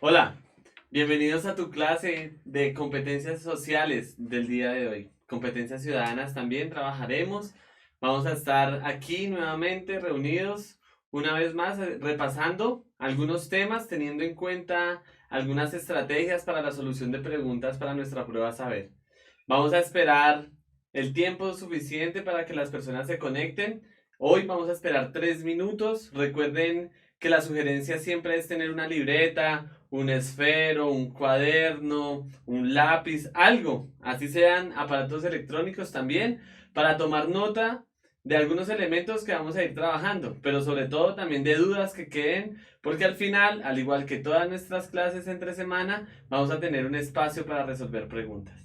Hola, bienvenidos a tu clase de competencias sociales del día de hoy. Competencias ciudadanas también trabajaremos. Vamos a estar aquí nuevamente reunidos una vez más repasando algunos temas, teniendo en cuenta algunas estrategias para la solución de preguntas para nuestra prueba saber. Vamos a esperar el tiempo suficiente para que las personas se conecten. Hoy vamos a esperar 3 minutos. Recuerden que la sugerencia siempre es tener una libreta, un esfero, un cuaderno, un lápiz, algo, así sean aparatos electrónicos también, para tomar nota de algunos elementos que vamos a ir trabajando, pero sobre todo también de dudas que queden, porque al final, al igual que todas nuestras clases entre semana, vamos a tener un espacio para resolver preguntas.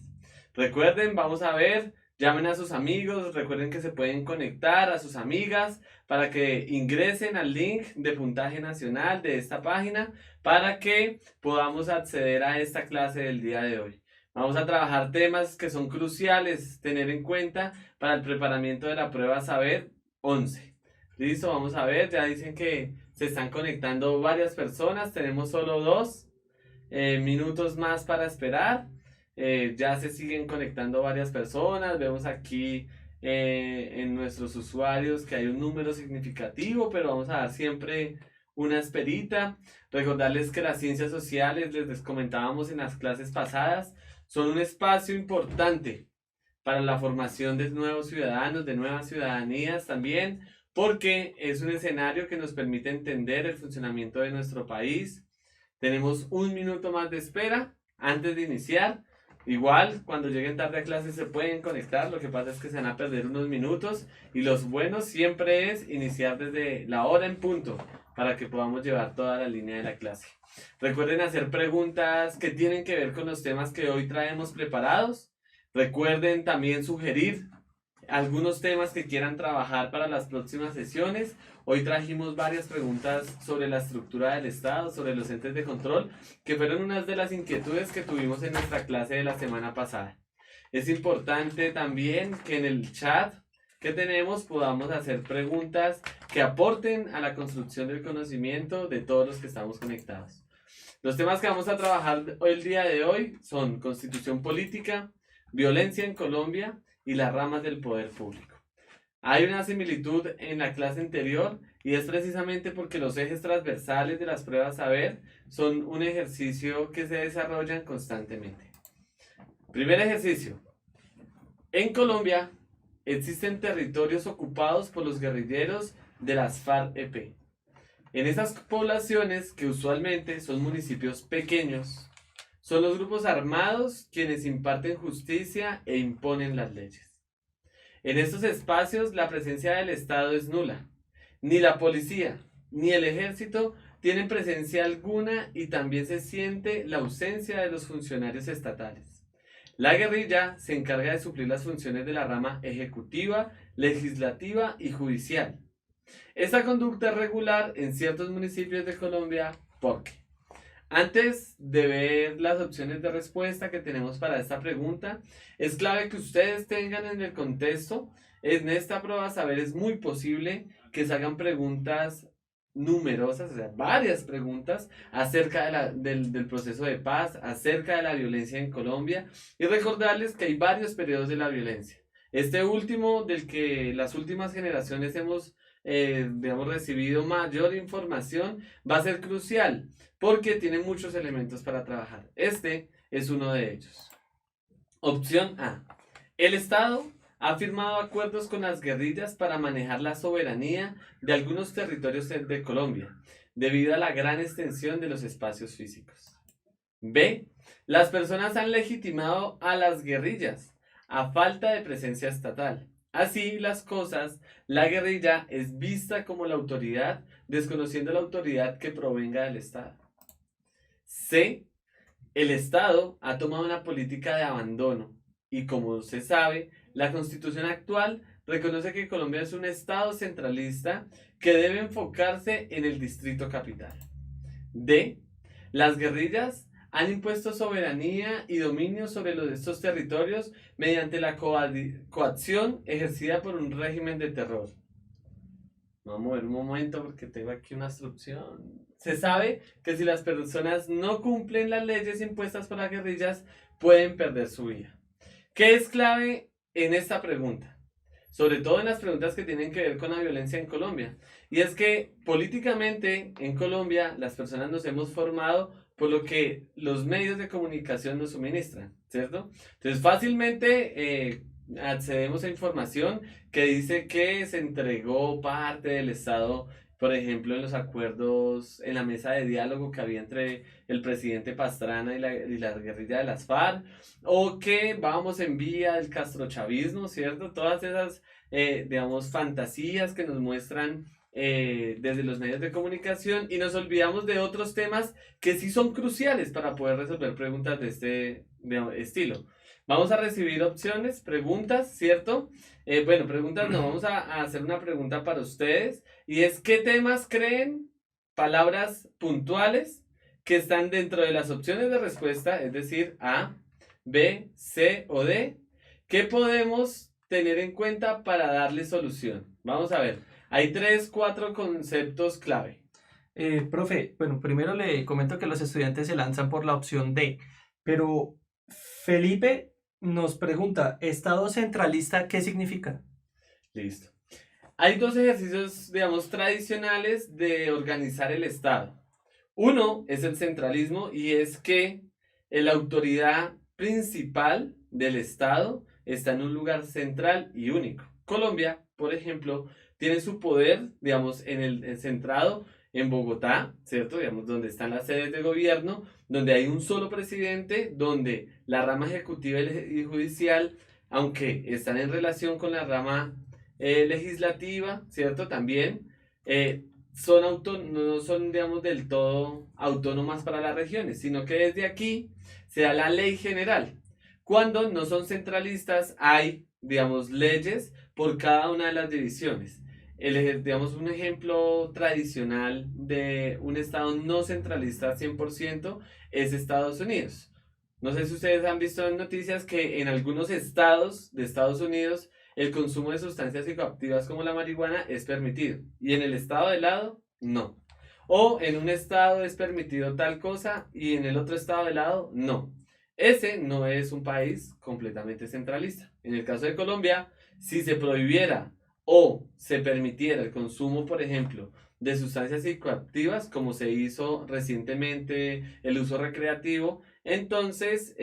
Recuerden, vamos a ver, llamen a sus amigos, recuerden que se pueden conectar a sus amigas para que ingresen al link de puntaje nacional de esta página para que podamos acceder a esta clase del día de hoy. Vamos a trabajar temas que son cruciales tener en cuenta para el preparamiento de la prueba Saber 11. Listo, vamos a ver, ya dicen que se están conectando varias personas, tenemos solo 2 minutos más para esperar. Ya se siguen conectando varias personas. Vemos aquí en nuestros usuarios que hay un número significativo, pero vamos a dar siempre una esperita. Recordarles que las ciencias sociales, les comentábamos en las clases pasadas, son un espacio importante para la formación de nuevos ciudadanos, de nuevas ciudadanías también, porque es un escenario que nos permite entender el funcionamiento de nuestro país. Tenemos 1 minuto más de espera antes de iniciar. Igual, cuando lleguen tarde a clase se pueden conectar, lo que pasa es que se van a perder unos minutos y los buenos siempre es iniciar desde la hora en punto para que podamos llevar toda la línea de la clase. Recuerden hacer preguntas que tienen que ver con los temas que hoy traemos preparados. Recuerden también sugerir algunos temas que quieran trabajar para las próximas sesiones. Hoy trajimos varias preguntas sobre la estructura del Estado, sobre los entes de control, que fueron unas de las inquietudes que tuvimos en nuestra clase de la semana pasada. Es importante también que en el chat que tenemos podamos hacer preguntas que aporten a la construcción del conocimiento de todos los que estamos conectados. Los temas que vamos a trabajar hoy, el día de hoy, son constitución política, violencia en Colombia y las ramas del poder público. Hay una similitud en la clase anterior y es precisamente porque los ejes transversales de las pruebas saber son un ejercicio que se desarrollan constantemente. Primer ejercicio. En Colombia existen territorios ocupados por los guerrilleros de las FARC-EP. En esas poblaciones, que usualmente son municipios pequeños, son los grupos armados quienes imparten justicia e imponen las leyes. En estos espacios la presencia del Estado es nula. Ni la policía ni el ejército tienen presencia alguna y también se siente la ausencia de los funcionarios estatales. La guerrilla se encarga de suplir las funciones de la rama ejecutiva, legislativa y judicial. Esta conducta es regular en ciertos municipios de Colombia porque antes de ver las opciones de respuesta que tenemos para esta pregunta, es clave que ustedes tengan en el contexto, en esta prueba saber es muy posible que se hagan preguntas numerosas, o sea, varias preguntas acerca del proceso de paz, acerca de la violencia en Colombia y recordarles que hay varios periodos de la violencia. Este último, del que las últimas generaciones hemos recibido mayor información, va a ser crucial porque tiene muchos elementos para trabajar. Este es uno de ellos. Opción A. El Estado ha firmado acuerdos con las guerrillas para manejar la soberanía de algunos territorios de Colombia, debido a la gran extensión de los espacios físicos. B. Las personas han legitimado a las guerrillas a falta de presencia estatal. Así las cosas, la guerrilla es vista como la autoridad, desconociendo la autoridad que provenga del Estado. C. El Estado ha tomado una política de abandono y, como se sabe, la Constitución actual reconoce que Colombia es un Estado centralista que debe enfocarse en el Distrito Capital. D. Las guerrillas han impuesto soberanía y dominio sobre estos territorios mediante la coacción ejercida por un régimen de terror. Vamos a mover un momento porque tengo aquí una instrucción. Se sabe que si las personas no cumplen las leyes impuestas por las guerrillas, pueden perder su vida. ¿Qué es clave en esta pregunta? Sobre todo en las preguntas que tienen que ver con la violencia en Colombia. Y es que políticamente en Colombia las personas nos hemos formado por lo que los medios de comunicación nos suministran, ¿cierto? Entonces fácilmente accedemos a información que dice que se entregó parte del Estado, por ejemplo, en los acuerdos, en la mesa de diálogo que había entre el presidente Pastrana y la guerrilla de las FARC, o que vamos en vía del castrochavismo, ¿cierto? Todas esas, digamos, fantasías que nos muestran desde los medios de comunicación y nos olvidamos de otros temas que sí son cruciales para poder resolver preguntas de este digamos, estilo. Vamos a recibir opciones, preguntas, ¿cierto? Bueno, preguntas no, vamos a hacer una pregunta para ustedes y es ¿qué temas creen palabras puntuales que están dentro de las opciones de respuesta, es decir, A, B, C o D? ¿Qué podemos tener en cuenta para darle solución? Vamos a ver. Hay tres, cuatro conceptos clave. Profe, bueno, primero le comento que los estudiantes se lanzan por la opción D, pero Felipe nos pregunta, ¿Estado centralista qué significa? Listo. Hay dos ejercicios, digamos, tradicionales de organizar el Estado. Uno es el centralismo y es que la autoridad principal del Estado está en un lugar central y único. Colombia, por ejemplo, tiene su poder, digamos, centrado en Bogotá, ¿cierto? Digamos, donde están las sedes de gobierno, donde hay un solo presidente, donde la rama ejecutiva y judicial, aunque están en relación con la rama legislativa, ¿cierto? También no son, digamos, del todo autónomas para las regiones, sino que desde aquí se da la ley general. Cuando no son centralistas, hay, digamos, leyes por cada una de las divisiones. Digamos, un ejemplo tradicional de un estado no centralista 100% es Estados Unidos. No sé si ustedes han visto en noticias que en algunos estados de Estados Unidos el consumo de sustancias psicoactivas como la marihuana es permitido y en el estado de lado no. O en un estado es permitido tal cosa y en el otro estado de lado no. Ese no es un país completamente centralista. En el caso de Colombia, si se prohibiera o se permitiera el consumo, por ejemplo, de sustancias psicoactivas, como se hizo recientemente el uso recreativo, entonces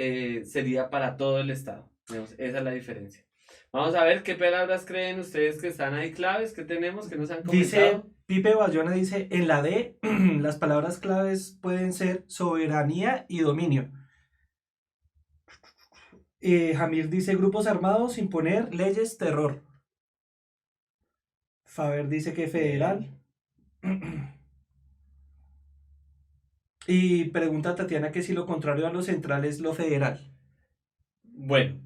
sería para todo el estado. Digamos, esa es la diferencia. Vamos a ver qué palabras creen ustedes que están ahí claves, que tenemos, que nos han Dice, comentado. Pipe Bayona dice, en la D, las palabras claves pueden ser soberanía y dominio. Jamir dice, grupos armados, imponer leyes, terror. Faber dice que federal. Bien. Y pregunta a Tatiana que si lo contrario a lo central es lo federal. Bueno,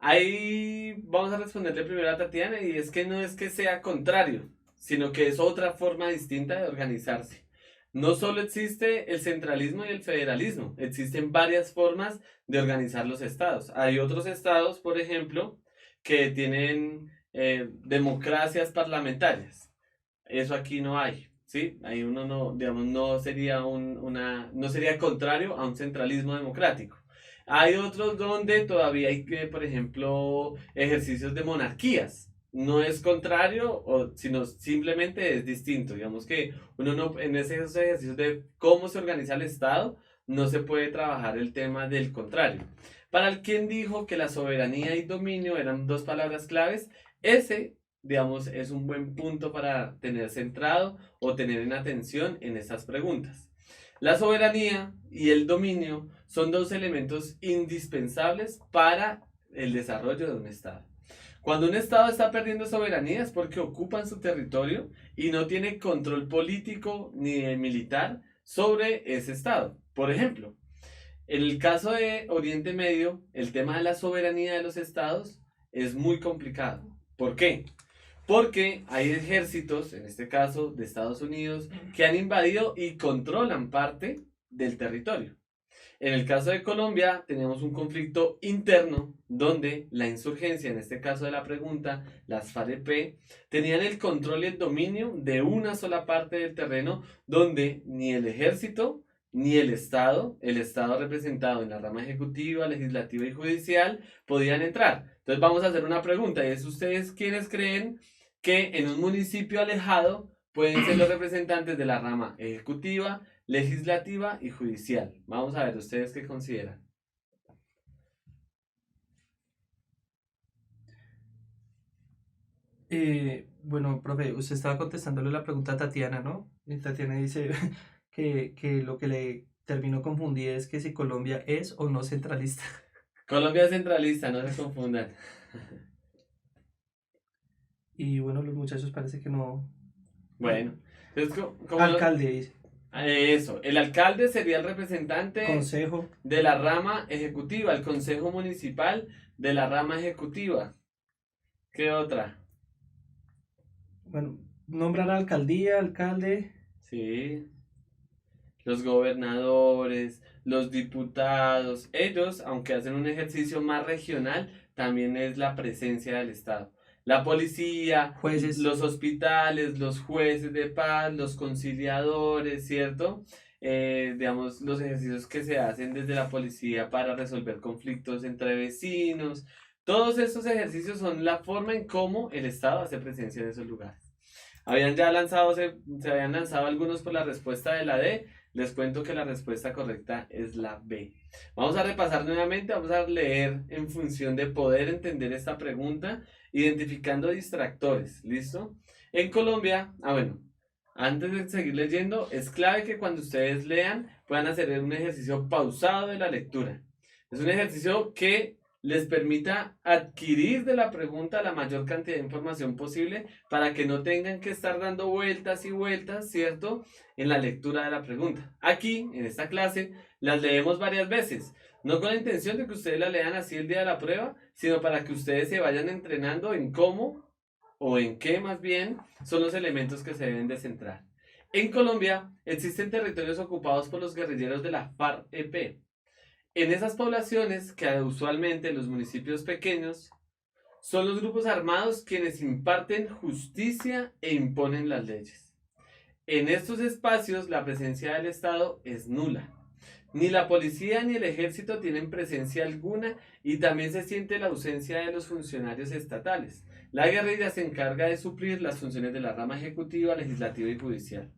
ahí vamos a responderle primero a Tatiana y es que no es que sea contrario, sino que es otra forma distinta de organizarse. No solo existe el centralismo y el federalismo, existen varias formas de organizar los estados. Hay otros estados, por ejemplo, que tienen democracias parlamentarias. Eso aquí no hay, ¿sí? Ahí uno no, digamos, no sería contrario a un centralismo democrático. Hay otros donde todavía hay que, por ejemplo, ejercicios de monarquías. No es contrario, sino simplemente es distinto. Digamos que uno no, en esos ejercicios de cómo se organiza el Estado, no se puede trabajar el tema del contrario. Para el quien dijo que la soberanía y dominio eran dos palabras claves, ese digamos, es un buen punto para tener centrado o tener en atención en estas preguntas. La soberanía y el dominio son dos elementos indispensables para el desarrollo de un Estado. Cuando un Estado está perdiendo soberanía es porque ocupan su territorio y no tiene control político ni militar sobre ese Estado. Por ejemplo, en el caso de Oriente Medio, el tema de la soberanía de los estados es muy complicado. ¿Por qué? Porque hay ejércitos, en este caso de Estados Unidos, que han invadido y controlan parte del territorio. En el caso de Colombia, teníamos un conflicto interno donde la insurgencia, en este caso de la pregunta, las FAREP, tenían el control y el dominio de una sola parte del terreno donde ni el ejército ni el Estado representado en la rama ejecutiva, legislativa y judicial, podían entrar. Entonces vamos a hacer una pregunta y es: ¿ustedes quiénes creen que en un municipio alejado pueden ser los representantes de la rama ejecutiva, legislativa y judicial? Vamos a ver, ¿ustedes qué consideran? Bueno, profe, usted estaba contestándole la pregunta a Tatiana, ¿no? Y Tatiana dice que lo que le terminó confundida es que si Colombia es o no centralista. Colombia es centralista, no se confundan. Y bueno, los muchachos parece que no. Bueno, entonces, Alcalde, dice. Eso, el alcalde sería el representante Consejo. de la rama ejecutiva, el consejo municipal de la rama ejecutiva. ¿Qué otra? Bueno, nombrar alcaldía, alcalde. Sí, los gobernadores, los diputados, ellos, aunque hacen un ejercicio más regional, también es la presencia del Estado. La policía, Jueces. los hospitales, los jueces de paz, los conciliadores, ¿cierto? Digamos, los ejercicios que se hacen desde la policía para resolver conflictos entre vecinos. Todos estos ejercicios son la forma en cómo el Estado hace presencia en esos lugares. Se habían lanzado algunos por la respuesta de la D. Les cuento que la respuesta correcta es la B. Vamos a repasar nuevamente, vamos a leer en función de poder entender esta pregunta, identificando distractores. ¿Listo? En Colombia, bueno, antes de seguir leyendo, es clave que cuando ustedes lean puedan hacer un ejercicio pausado de la lectura. Es un ejercicio que les permita adquirir de la pregunta la mayor cantidad de información posible para que no tengan que estar dando vueltas y vueltas, ¿cierto?, en la lectura de la pregunta. Aquí, en esta clase, las leemos varias veces, no con la intención de que ustedes la lean así el día de la prueba, sino para que ustedes se vayan entrenando en cómo, o en qué más bien, son los elementos que se deben de centrar. En Colombia existen territorios ocupados por los guerrilleros de la FARC-EP. En esas poblaciones, que usualmente los municipios pequeños, son los grupos armados quienes imparten justicia e imponen las leyes. En estos espacios la presencia del Estado es nula. Ni la policía ni el ejército tienen presencia alguna y también se siente la ausencia de los funcionarios estatales. La guerrilla se encarga de suplir las funciones de la rama ejecutiva, legislativa y judicial.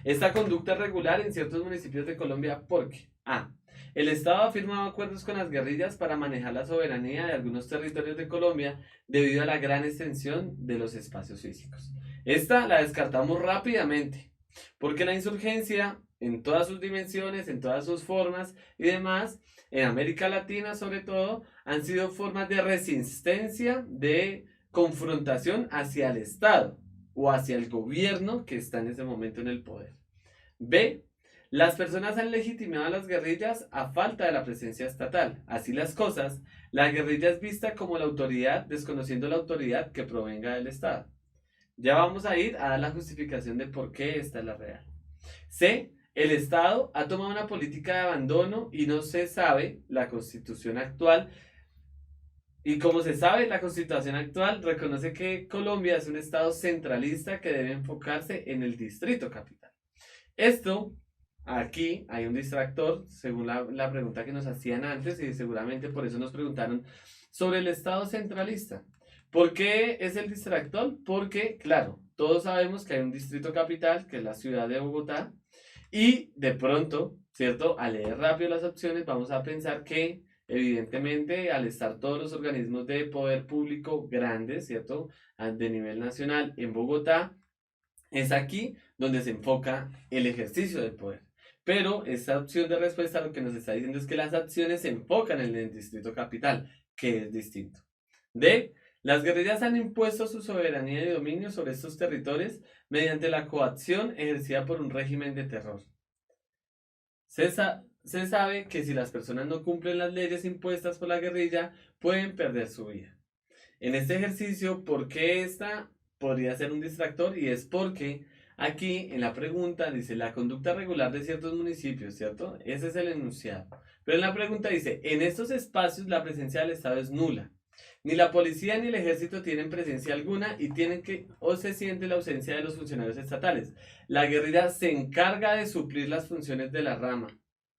Esta conducta es regular en ciertos municipios de Colombia porque A. El Estado ha firmado acuerdos con las guerrillas para manejar la soberanía de algunos territorios de Colombia debido a la gran extensión de los espacios físicos. Esta la descartamos rápidamente, porque la insurgencia, en todas sus dimensiones, en todas sus formas y demás, en América Latina sobre todo, han sido formas de resistencia, de confrontación hacia el Estado o hacia el gobierno que está en ese momento en el poder. B. Las personas han legitimado a las guerrillas a falta de la presencia estatal. Así las cosas, la guerrilla es vista como la autoridad, desconociendo la autoridad que provenga del Estado. Ya vamos a ir a dar la justificación de por qué esta es la real. C. El Estado ha tomado una política de abandono y no se sabe la constitución actual. Y como se sabe, la constitución actual reconoce que Colombia es un Estado centralista que debe enfocarse en el distrito capital. Esto, aquí hay un distractor, según la pregunta que nos hacían antes, y seguramente por eso nos preguntaron sobre el Estado centralista. ¿Por qué es el distractor? Porque, claro, todos sabemos que hay un distrito capital, que es la ciudad de Bogotá, y de pronto, ¿cierto? Al leer rápido las opciones, vamos a pensar que, evidentemente, al estar todos los organismos de poder público grandes, ¿cierto?, de nivel nacional en Bogotá, es aquí donde se enfoca el ejercicio del poder. Pero esta opción de respuesta lo que nos está diciendo es que las acciones se enfocan en el distrito capital, que es distinto. D. Las guerrillas han impuesto su soberanía y dominio sobre estos territorios mediante la coacción ejercida por un régimen de terror. Se sabe que si las personas no cumplen las leyes impuestas por la guerrilla, pueden perder su vida. En este ejercicio, ¿por qué esta podría ser un distractor? Y es porque Aquí en la pregunta dice la conducta regular de ciertos municipios, ¿cierto? Ese es el enunciado. Pero en la pregunta dice, en estos espacios la presencia del Estado es nula. Ni la policía ni el ejército tienen presencia alguna y tienen que o se siente la ausencia de los funcionarios estatales. La guerrilla se encarga de suplir las funciones de la rama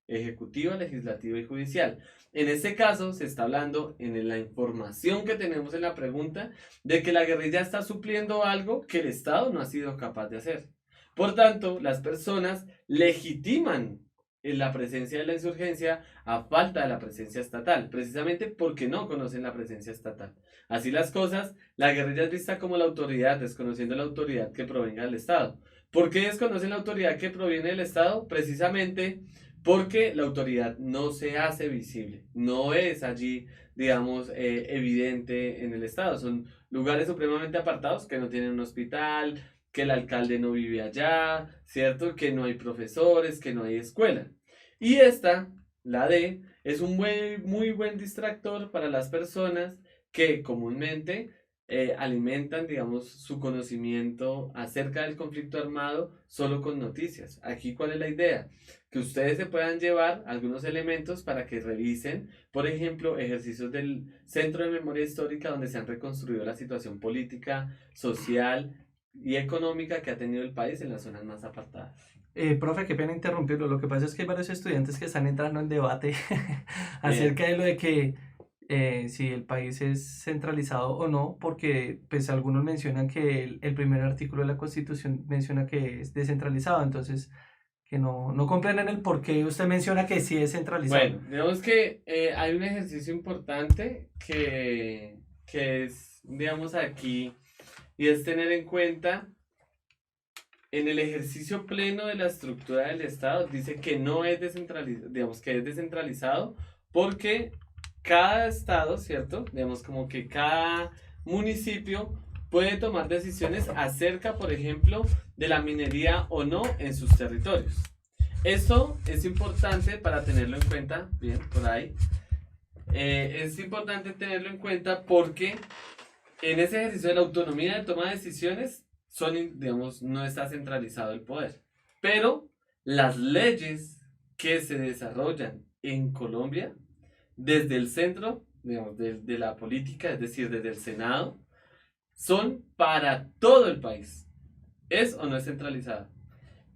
ejecutiva, legislativa y judicial. En este caso se está hablando en la información que tenemos en la pregunta de que la guerrilla está supliendo algo que el Estado no ha sido capaz de hacer. Por tanto, las personas legitiman la presencia de la insurgencia a falta de la presencia estatal, precisamente porque no conocen la presencia estatal. Así las cosas, la guerrilla es vista como la autoridad, desconociendo la autoridad que provenga del Estado. ¿Por qué desconocen la autoridad que proviene del Estado? Precisamente porque la autoridad no se hace visible, no es allí, digamos, evidente en el Estado. Son lugares supremamente apartados que no tienen un hospital, que el alcalde no vive allá, ¿cierto? Que no hay profesores, que no hay escuela. Y esta, la D, es un muy buen distractor para las personas que comúnmente alimentan, digamos, su conocimiento acerca del conflicto armado solo con noticias. Aquí, ¿cuál es la idea? Que ustedes se puedan llevar algunos elementos para que revisen, por ejemplo, ejercicios del Centro de Memoria Histórica donde se han reconstruido la situación política, social y económica que ha tenido el país en las zonas más apartadas. Profe, qué pena interrumpirlo. Lo que pasa es que hay varios estudiantes que están entrando en debate Bien, acerca de lo de que si el país es centralizado o no, porque pues algunos mencionan que el primer artículo de la Constitución menciona que es descentralizado, entonces que no comprenden el por qué usted menciona que sí es centralizado. bueno, digamos que hay un ejercicio importante que es, digamos, aquí, y es tener en cuenta, en el ejercicio pleno de la estructura del Estado, dice que no es descentralizado, digamos que es descentralizado, porque cada estado, ¿cierto? Digamos como que cada municipio puede tomar decisiones acerca, por ejemplo, de la minería o no en sus territorios. Esto es importante para tenerlo en cuenta, bien, por ahí. Es importante tenerlo en cuenta porque en ese ejercicio de la autonomía de toma de decisiones, digamos, no está centralizado el poder. Pero las leyes que se desarrollan en Colombia, desde el centro, digamos, de la política, es decir, desde el Senado, son para todo el país. ¿Es o no es centralizado?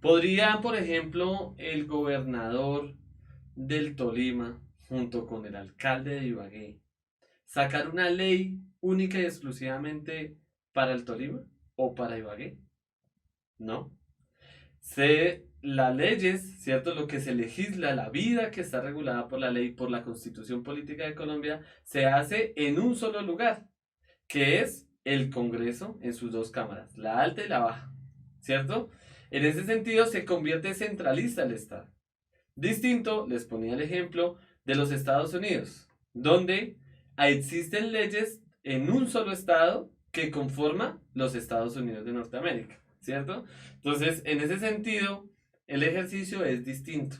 Podría, por ejemplo, el gobernador del Tolima, junto con el alcalde de Ibagué, sacar una ley única y exclusivamente para el Tolima o para Ibagué. No. Las leyes, ¿cierto? Lo que se legisla, la vida que está regulada por la ley, por la Constitución Política de Colombia, se hace en un solo lugar, que es el Congreso en sus dos cámaras, la alta y la baja, ¿cierto? En ese sentido se convierte centralista el Estado. Distinto, les ponía el ejemplo de los Estados Unidos, donde existen leyes en un solo estado que conforma los Estados Unidos de Norteamérica, ¿cierto? Entonces, en ese sentido, el ejercicio es distinto.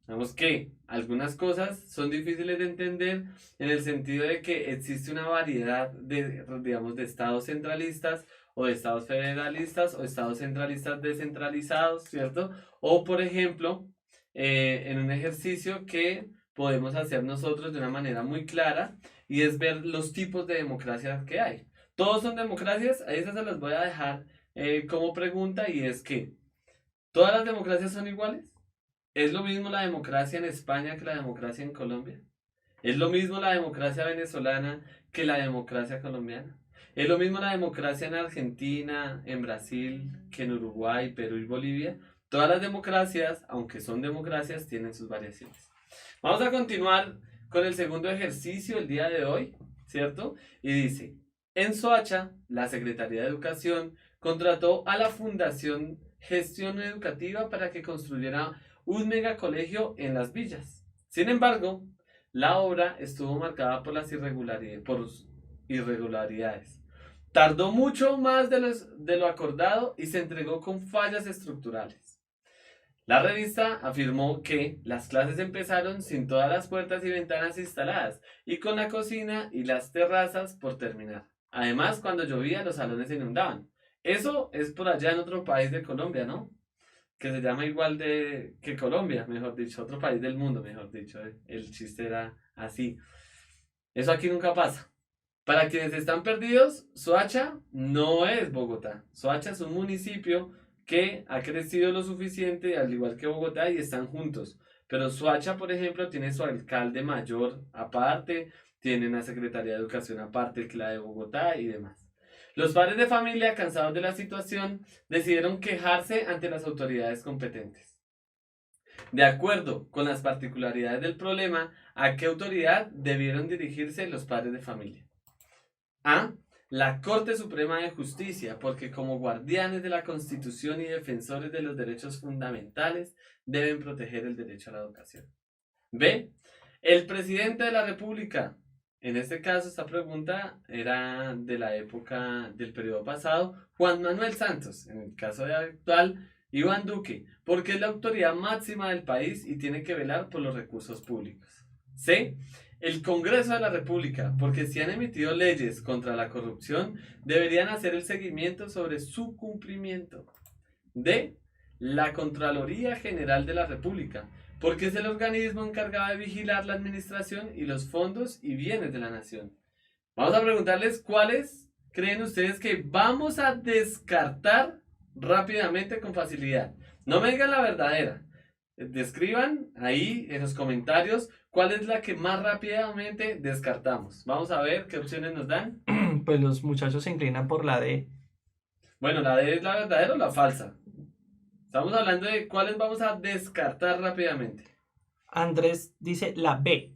Vemos que algunas cosas son difíciles de entender en el sentido de que existe una variedad de, digamos, de estados centralistas o de estados federalistas o estados centralistas descentralizados, ¿cierto? O, por ejemplo, en un ejercicio que podemos hacer nosotros de una manera muy clara y es ver los tipos de democracia que hay. ¿Todos son democracias? A esas se las voy a dejar como pregunta y es que ¿todas las democracias son iguales? ¿Es lo mismo la democracia en España que la democracia en Colombia? ¿Es lo mismo la democracia venezolana que la democracia colombiana? ¿Es lo mismo la democracia en Argentina, en Brasil, que en Uruguay, Perú y Bolivia? Todas las democracias, aunque son democracias, tienen sus variaciones. Vamos a continuar con el segundo ejercicio el día de hoy, ¿cierto? Y dice, en Soacha, la Secretaría de Educación contrató a la Fundación Gestión Educativa para que construyera un megacolegio en las villas. Sin embargo, la obra estuvo marcada por las irregularidades. Tardó mucho más de lo acordado y se entregó con fallas estructurales. La revista afirmó que las clases empezaron sin todas las puertas y ventanas instaladas y con la cocina y las terrazas por terminar. Además, cuando llovía, los salones se inundaban. Eso es por allá en otro país de Colombia, ¿no? Que se llama igual que Colombia, mejor dicho, otro país del mundo, mejor dicho. El chiste era así. Eso aquí nunca pasa. Para quienes están perdidos, Soacha no es Bogotá. Soacha es un municipio que ha crecido lo suficiente, al igual que Bogotá, y están juntos. Pero Soacha, por ejemplo, tiene su alcalde mayor aparte, tiene una secretaría de educación aparte que la de Bogotá y demás. Los padres de familia, cansados de la situación, decidieron quejarse ante las autoridades competentes. De acuerdo con las particularidades del problema, ¿a qué autoridad debieron dirigirse los padres de familia? A. La Corte Suprema de Justicia, porque como guardianes de la Constitución y defensores de los derechos fundamentales, deben proteger el derecho a la educación. B. El presidente de la República. En este caso, esta pregunta era de la época del periodo pasado, Juan Manuel Santos. En el caso de actual, Iván Duque, porque es la autoridad máxima del país y tiene que velar por los recursos públicos. C. El Congreso de la República, porque si han emitido leyes contra la corrupción, deberían hacer el seguimiento sobre su cumplimiento. D. La Contraloría General de la República, porque es el organismo encargado de vigilar la administración y los fondos y bienes de la nación. Vamos a preguntarles cuáles creen ustedes que vamos a descartar rápidamente con facilidad. No me digan la verdadera. Describan ahí en los comentarios cuál es la que más rápidamente descartamos. Vamos a ver qué opciones nos dan. Pues los muchachos se inclinan por la D. Bueno, la D es la verdadera o la falsa. Estamos hablando de cuáles vamos a descartar rápidamente. Andrés dice la B.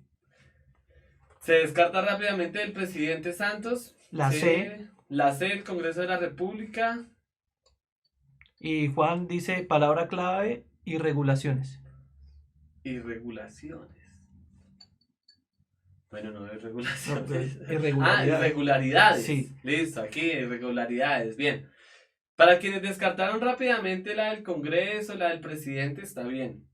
Se descarta rápidamente el presidente Santos. La C. La C, el Congreso de la República. Y Juan dice palabra clave y regulaciones. Irregulaciones. Bueno, no es regulaciones. Irregularidades. Irregularidades. Sí. Listo, aquí irregularidades. Bien. Para quienes descartaron rápidamente la del Congreso, la del presidente, está bien.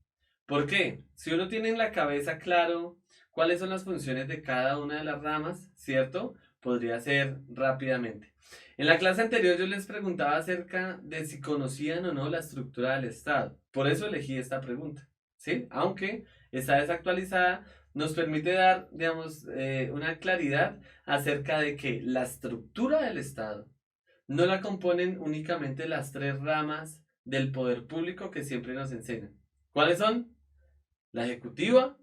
¿Por qué? Si uno tiene en la cabeza claro cuáles son las funciones de cada una de las ramas, ¿cierto? Podría ser rápidamente. En la clase anterior yo les preguntaba acerca de si conocían o no la estructura del Estado. Por eso elegí esta pregunta, ¿sí? Aunque está desactualizada, nos permite dar, digamos, una claridad acerca de que la estructura del Estado no la componen únicamente las tres ramas del poder público que siempre nos enseñan. ¿Cuáles son? La ejecutiva,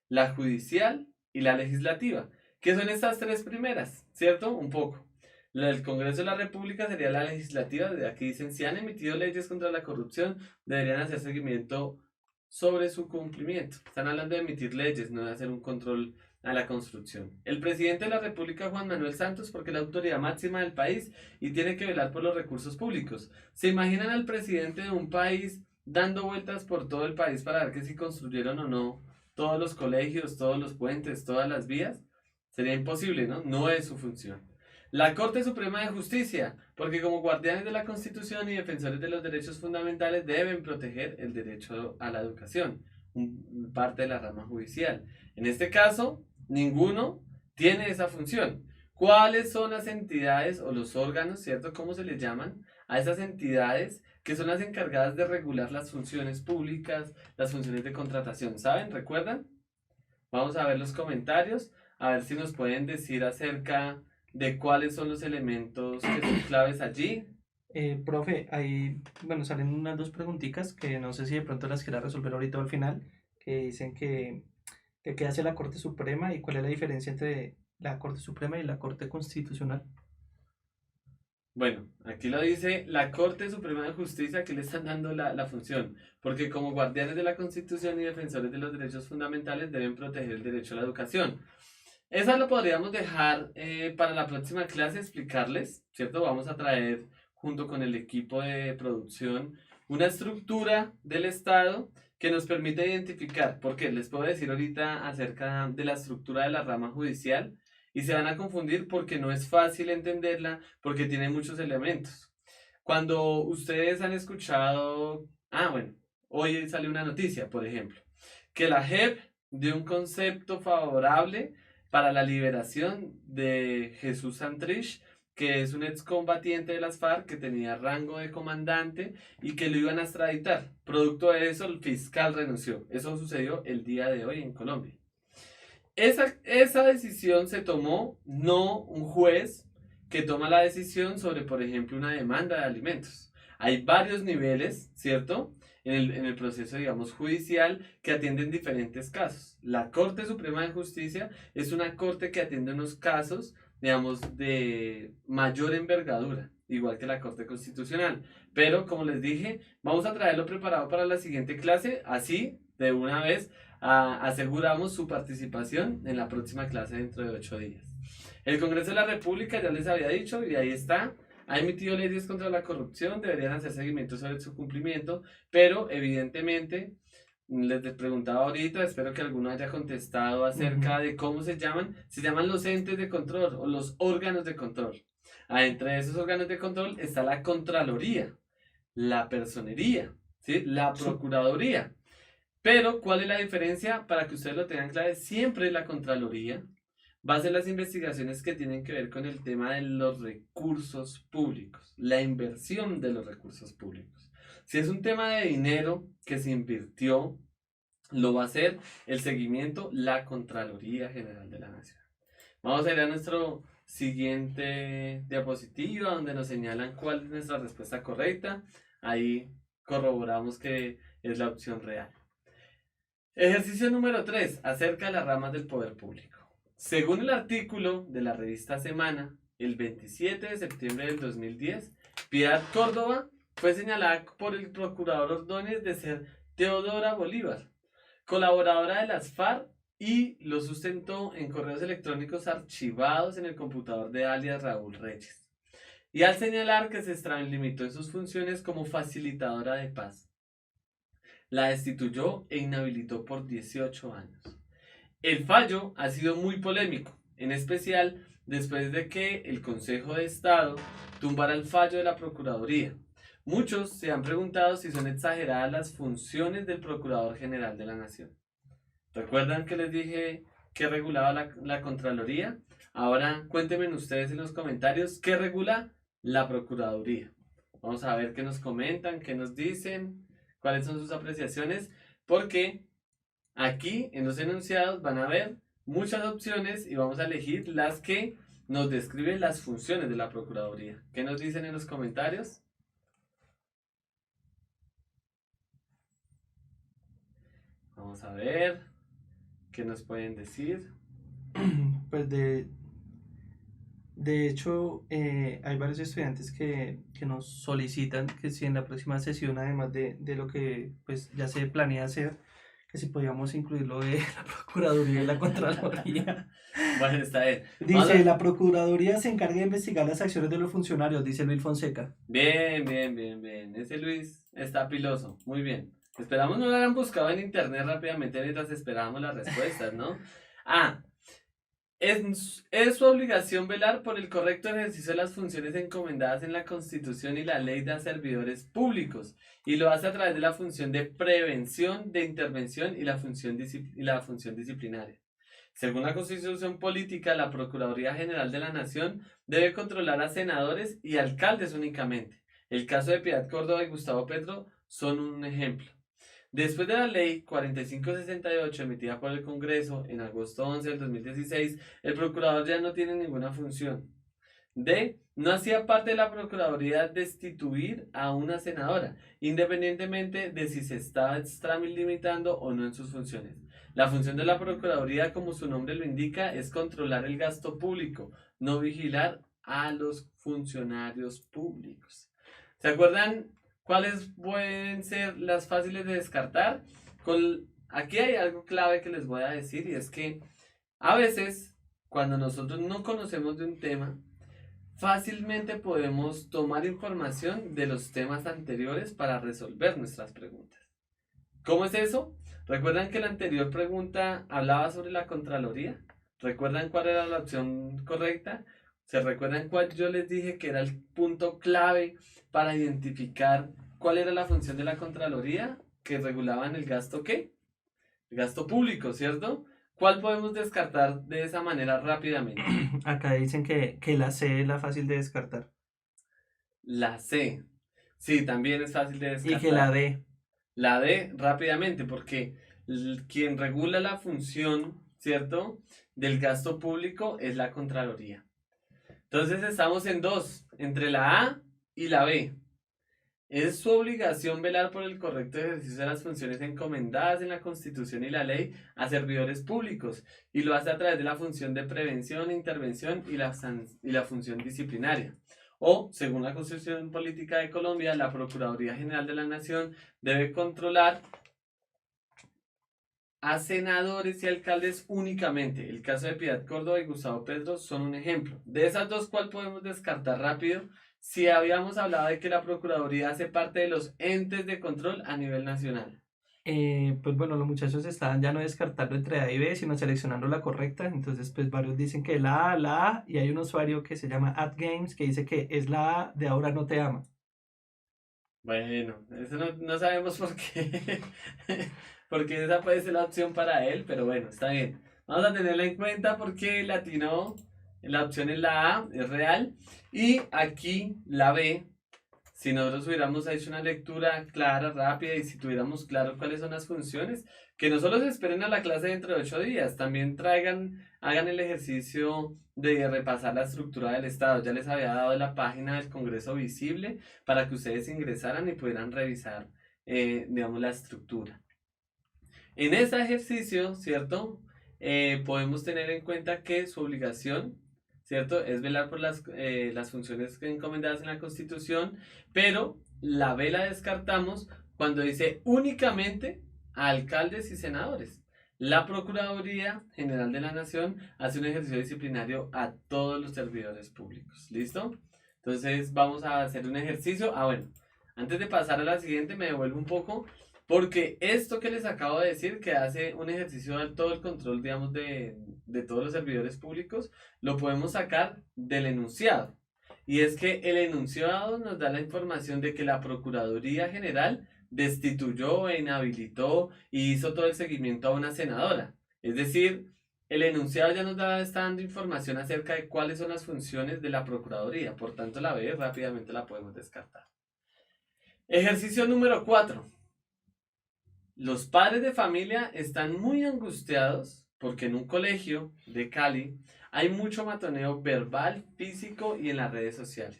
la judicial y la legislativa. ¿Qué son estas tres primeras? ¿Cierto? Un poco. La del Congreso de la República sería la legislativa. De aquí dicen, si han emitido leyes contra la corrupción, deberían hacer seguimiento sobre su cumplimiento. Están hablando de emitir leyes, no de hacer un control a la construcción. El presidente de la República, Juan Manuel Santos, porque es la autoridad máxima del país y tiene que velar por los recursos públicos. ¿Se imaginan al presidente de un país dando vueltas por todo el país para ver que si construyeron o no todos los colegios, todos los puentes, todas las vías? Sería imposible, ¿no? No es su función. La Corte Suprema de Justicia, porque como guardianes de la Constitución y defensores de los derechos fundamentales deben proteger el derecho a la educación, parte de la rama judicial. En este caso, ninguno tiene esa función. ¿Cuáles son las entidades o los órganos, cierto? ¿Cómo se les llaman? A esas entidades que son las encargadas de regular las funciones públicas, las funciones de contratación. ¿Saben? ¿Recuerdan? Vamos a ver los comentarios, a ver si nos pueden decir acerca de cuáles son los elementos que son claves allí. Profe, ahí, bueno, salen unas dos preguntitas que no sé si de pronto las quiera resolver ahorita o al final, que dicen que qué hace la Corte Suprema y cuál es la diferencia entre la Corte Suprema y la Corte Constitucional. Bueno, aquí lo dice la Corte Suprema de Justicia, que le están dando la función, porque como guardianes de la Constitución y defensores de los derechos fundamentales deben proteger el derecho a la educación. Esa lo podríamos dejar para la próxima clase, explicarles, ¿cierto? Vamos a traer junto con el equipo de producción una estructura del Estado que nos permite identificar, porque les puedo decir ahorita acerca de la estructura de la rama judicial y se van a confundir porque no es fácil entenderla porque tiene muchos elementos. Cuando ustedes han escuchado, bueno, hoy salió una noticia, por ejemplo, que la JEP dio un concepto favorable para la liberación de Jesús Santrich, que es un excombatiente de las FARC que tenía rango de comandante y que lo iban a extraditar. Producto de eso, el fiscal renunció. Eso sucedió el día de hoy en Colombia. Esa decisión se tomó no un juez que toma la decisión sobre, por ejemplo, una demanda de alimentos. Hay varios niveles, ¿cierto? En el proceso, digamos, judicial que atienden diferentes casos. La Corte Suprema de Justicia es una corte que atiende unos casos, digamos, de mayor envergadura, igual que la Corte Constitucional. Pero, como les dije, vamos a traerlo preparado para la siguiente clase, así, de una vez, aseguramos su participación en la próxima clase dentro de 8 días. El Congreso de la República, ya les había dicho, y ahí está, ha emitido leyes contra la corrupción, deberían hacer seguimiento sobre su cumplimiento, pero evidentemente, les preguntaba ahorita, espero que alguno haya contestado acerca de cómo se llaman los entes de control o los órganos de control. Entre esos órganos de control está la Contraloría, la Personería, ¿sí? La Procuraduría. Pero, ¿cuál es la diferencia? Para que ustedes lo tengan claro, siempre la Contraloría va a hacer las investigaciones que tienen que ver con el tema de los recursos públicos, la inversión de los recursos públicos. Si es un tema de dinero que se invirtió, lo va a hacer el seguimiento, la Contraloría General de la Nación. Vamos a ir a nuestro siguiente diapositiva donde nos señalan cuál es nuestra respuesta correcta. Ahí corroboramos que es la opción real. Ejercicio número 3, acerca de las ramas del poder público. Según el artículo de la revista Semana, el 27 de septiembre del 2010, Piedad Córdoba fue señalada por el procurador Ordóñez de ser Teodora Bolívar, colaboradora de las FARC, y lo sustentó en correos electrónicos archivados en el computador de alias Raúl Reyes. Y al señalar que se extralimitó en sus funciones como facilitadora de paz, la destituyó e inhabilitó por 18 años. El fallo ha sido muy polémico, en especial después de que el Consejo de Estado tumbara el fallo de la Procuraduría. Muchos se han preguntado si son exageradas las funciones del Procurador General de la Nación. ¿Recuerdan que les dije que regulaba la Contraloría? Ahora cuéntenme ustedes en los comentarios qué regula la Procuraduría. Vamos a ver qué nos comentan, qué nos dicen, cuáles son sus apreciaciones, porque aquí en los enunciados van a ver muchas opciones y vamos a elegir las que nos describen las funciones de la Procuraduría. ¿Qué nos dicen en los comentarios? Vamos a ver qué nos pueden decir. Pues de hecho, hay varios estudiantes que nos solicitan que si en la próxima sesión, además de lo que pues ya se planea hacer, que si podíamos incluirlo de la Procuraduría y la Contraloría. Bueno, está bien. Dice, la Procuraduría se encarga de investigar las acciones de los funcionarios, dice Luis Fonseca. Bien. Ese Luis está piloso. Muy bien. Esperamos no lo hayan buscado en internet rápidamente mientras esperábamos las respuestas, ¿no? Es su obligación velar por el correcto ejercicio de las funciones encomendadas en la Constitución y la Ley de Servidores Públicos, y lo hace a través de la función de prevención, de intervención y la función disciplinaria. Según la Constitución Política, la Procuraduría General de la Nación debe controlar a senadores y alcaldes únicamente. El caso de Piedad Córdoba y Gustavo Petro son un ejemplo. Después de la ley 4568 emitida por el Congreso en agosto 11 del 2016, el procurador ya no tiene ninguna función. No hacía parte de la Procuraduría destituir a una senadora, independientemente de si se estaba extralimitando o no en sus funciones. La función de la Procuraduría, como su nombre lo indica, es controlar el gasto público, no vigilar a los funcionarios públicos. ¿Se acuerdan cuáles pueden ser las fáciles de descartar? Aquí hay algo clave que les voy a decir, y es que a veces cuando nosotros no conocemos de un tema, fácilmente podemos tomar información de los temas anteriores para resolver nuestras preguntas. ¿Cómo es eso? ¿Recuerdan que la anterior pregunta hablaba sobre la Contraloría? ¿Recuerdan cuál era la opción correcta? ¿Se recuerdan cuál yo les dije que era el punto clave para identificar cuál era la función de la Contraloría? Que regulaban el gasto, ¿qué? El gasto público, ¿cierto? ¿Cuál podemos descartar de esa manera rápidamente? Acá dicen que la C es la fácil de descartar. La C. Sí, también es fácil de Y que la descartar. D. La D rápidamente, porque quien regula la función, ¿cierto? Del gasto público es la Contraloría. Entonces estamos en dos, entre la A y la B. Es su obligación velar por el correcto ejercicio de las funciones encomendadas en la Constitución y la ley a servidores públicos, y lo hace a través de la función de prevención, intervención y la función disciplinaria. O, según la Constitución Política de Colombia, la Procuraduría General de la Nación debe controlar a senadores y alcaldes únicamente. El caso de Piedad Córdoba y Gustavo Petro son un ejemplo. De esas dos, ¿cuál podemos descartar rápido? Si habíamos hablado de que la Procuraduría hace parte de los entes de control a nivel nacional. Pues bueno, los muchachos estaban ya no descartando entre A y B, sino seleccionando la correcta. Entonces, pues varios dicen que la A, y hay un usuario que se llama AdGames que dice que es la A de Ahora no te ama. Bueno, eso no sabemos por qué. Porque esa puede ser la opción para él, pero bueno, está bien. Vamos a tenerla en cuenta porque latino, la opción es la A, es real. Y aquí la B. Si nosotros hubiéramos hecho una lectura clara, rápida y si tuviéramos claro cuáles son las funciones, que no solo se esperen a la clase dentro de 8 días, también hagan el ejercicio de repasar la estructura del Estado. Ya les había dado la página del Congreso visible para que ustedes ingresaran y pudieran revisar, digamos, la estructura. En ese ejercicio, ¿cierto? Podemos tener en cuenta que su obligación, ¿cierto? Es velar por las funciones encomendadas en la Constitución, pero la B la descartamos cuando dice únicamente a alcaldes y senadores. La Procuraduría General de la Nación hace un ejercicio disciplinario a todos los servidores públicos. ¿Listo? Entonces vamos a hacer un ejercicio. Bueno, antes de pasar a la siguiente me devuelvo un poco porque esto que les acabo de decir, que hace un ejercicio de todo el control, digamos, de todos los servidores públicos, lo podemos sacar del enunciado. Y es que el enunciado nos da la información de que la Procuraduría General destituyó e inhabilitó y hizo todo el seguimiento a una senadora. Es decir, el enunciado ya está dando información acerca de cuáles son las funciones de la Procuraduría. Por tanto, la B rápidamente la podemos descartar. Ejercicio número 4. Los padres de familia están muy angustiados porque en un colegio de Cali hay mucho matoneo verbal, físico y en las redes sociales.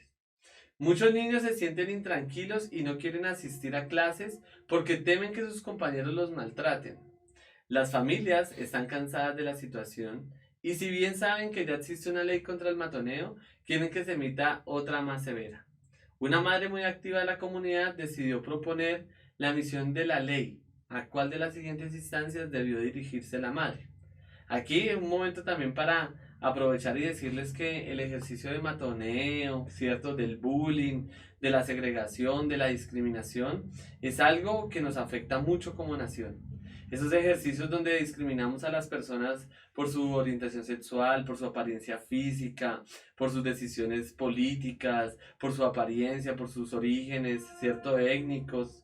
Muchos niños se sienten intranquilos y no quieren asistir a clases porque temen que sus compañeros los maltraten. Las familias están cansadas de la situación y si bien saben que ya existe una ley contra el matoneo, quieren que se emita otra más severa. Una madre muy activa de la comunidad decidió proponer la misión de la ley. ¿A cuál de las siguientes instancias debió dirigirse la madre? Aquí es un momento también para aprovechar y decirles que el ejercicio de matoneo, ¿cierto? Del bullying, de la segregación, de la discriminación, es algo que nos afecta mucho como nación. Esos ejercicios donde discriminamos a las personas por su orientación sexual, por su apariencia física, por sus decisiones políticas, por su apariencia, por sus orígenes, ¿cierto? Étnicos.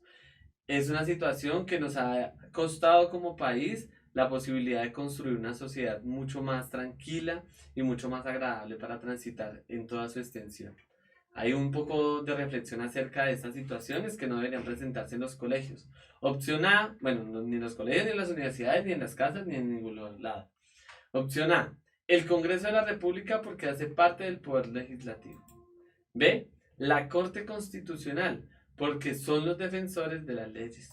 Es una situación que nos ha costado como país la posibilidad de construir una sociedad mucho más tranquila y mucho más agradable para transitar en toda su extensión. Hay un poco de reflexión acerca de estas situaciones que no deberían presentarse en los colegios. Opción A, bueno, ni en los colegios, ni en las universidades, ni en las casas, ni en ningún lado. Opción A, el Congreso de la República porque hace parte del poder legislativo. B, la Corte Constitucional porque son los defensores de las leyes.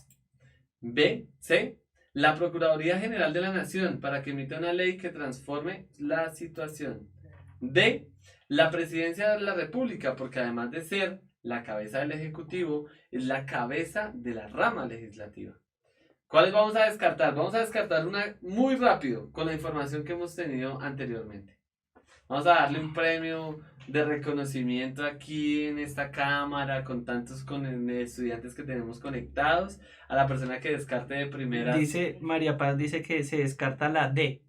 B, C, la Procuraduría General de la Nación para que emita una ley que transforme la situación. D, la Presidencia de la República porque además de ser la cabeza del Ejecutivo, es la cabeza de la rama legislativa. ¿Cuáles vamos a descartar? Vamos a descartar una muy rápido con la información que hemos tenido anteriormente. Vamos a darle un premio de reconocimiento aquí en esta cámara con tantos estudiantes que tenemos conectados a la persona que descarte de primeras Dice, María Paz dice que se descarta la D.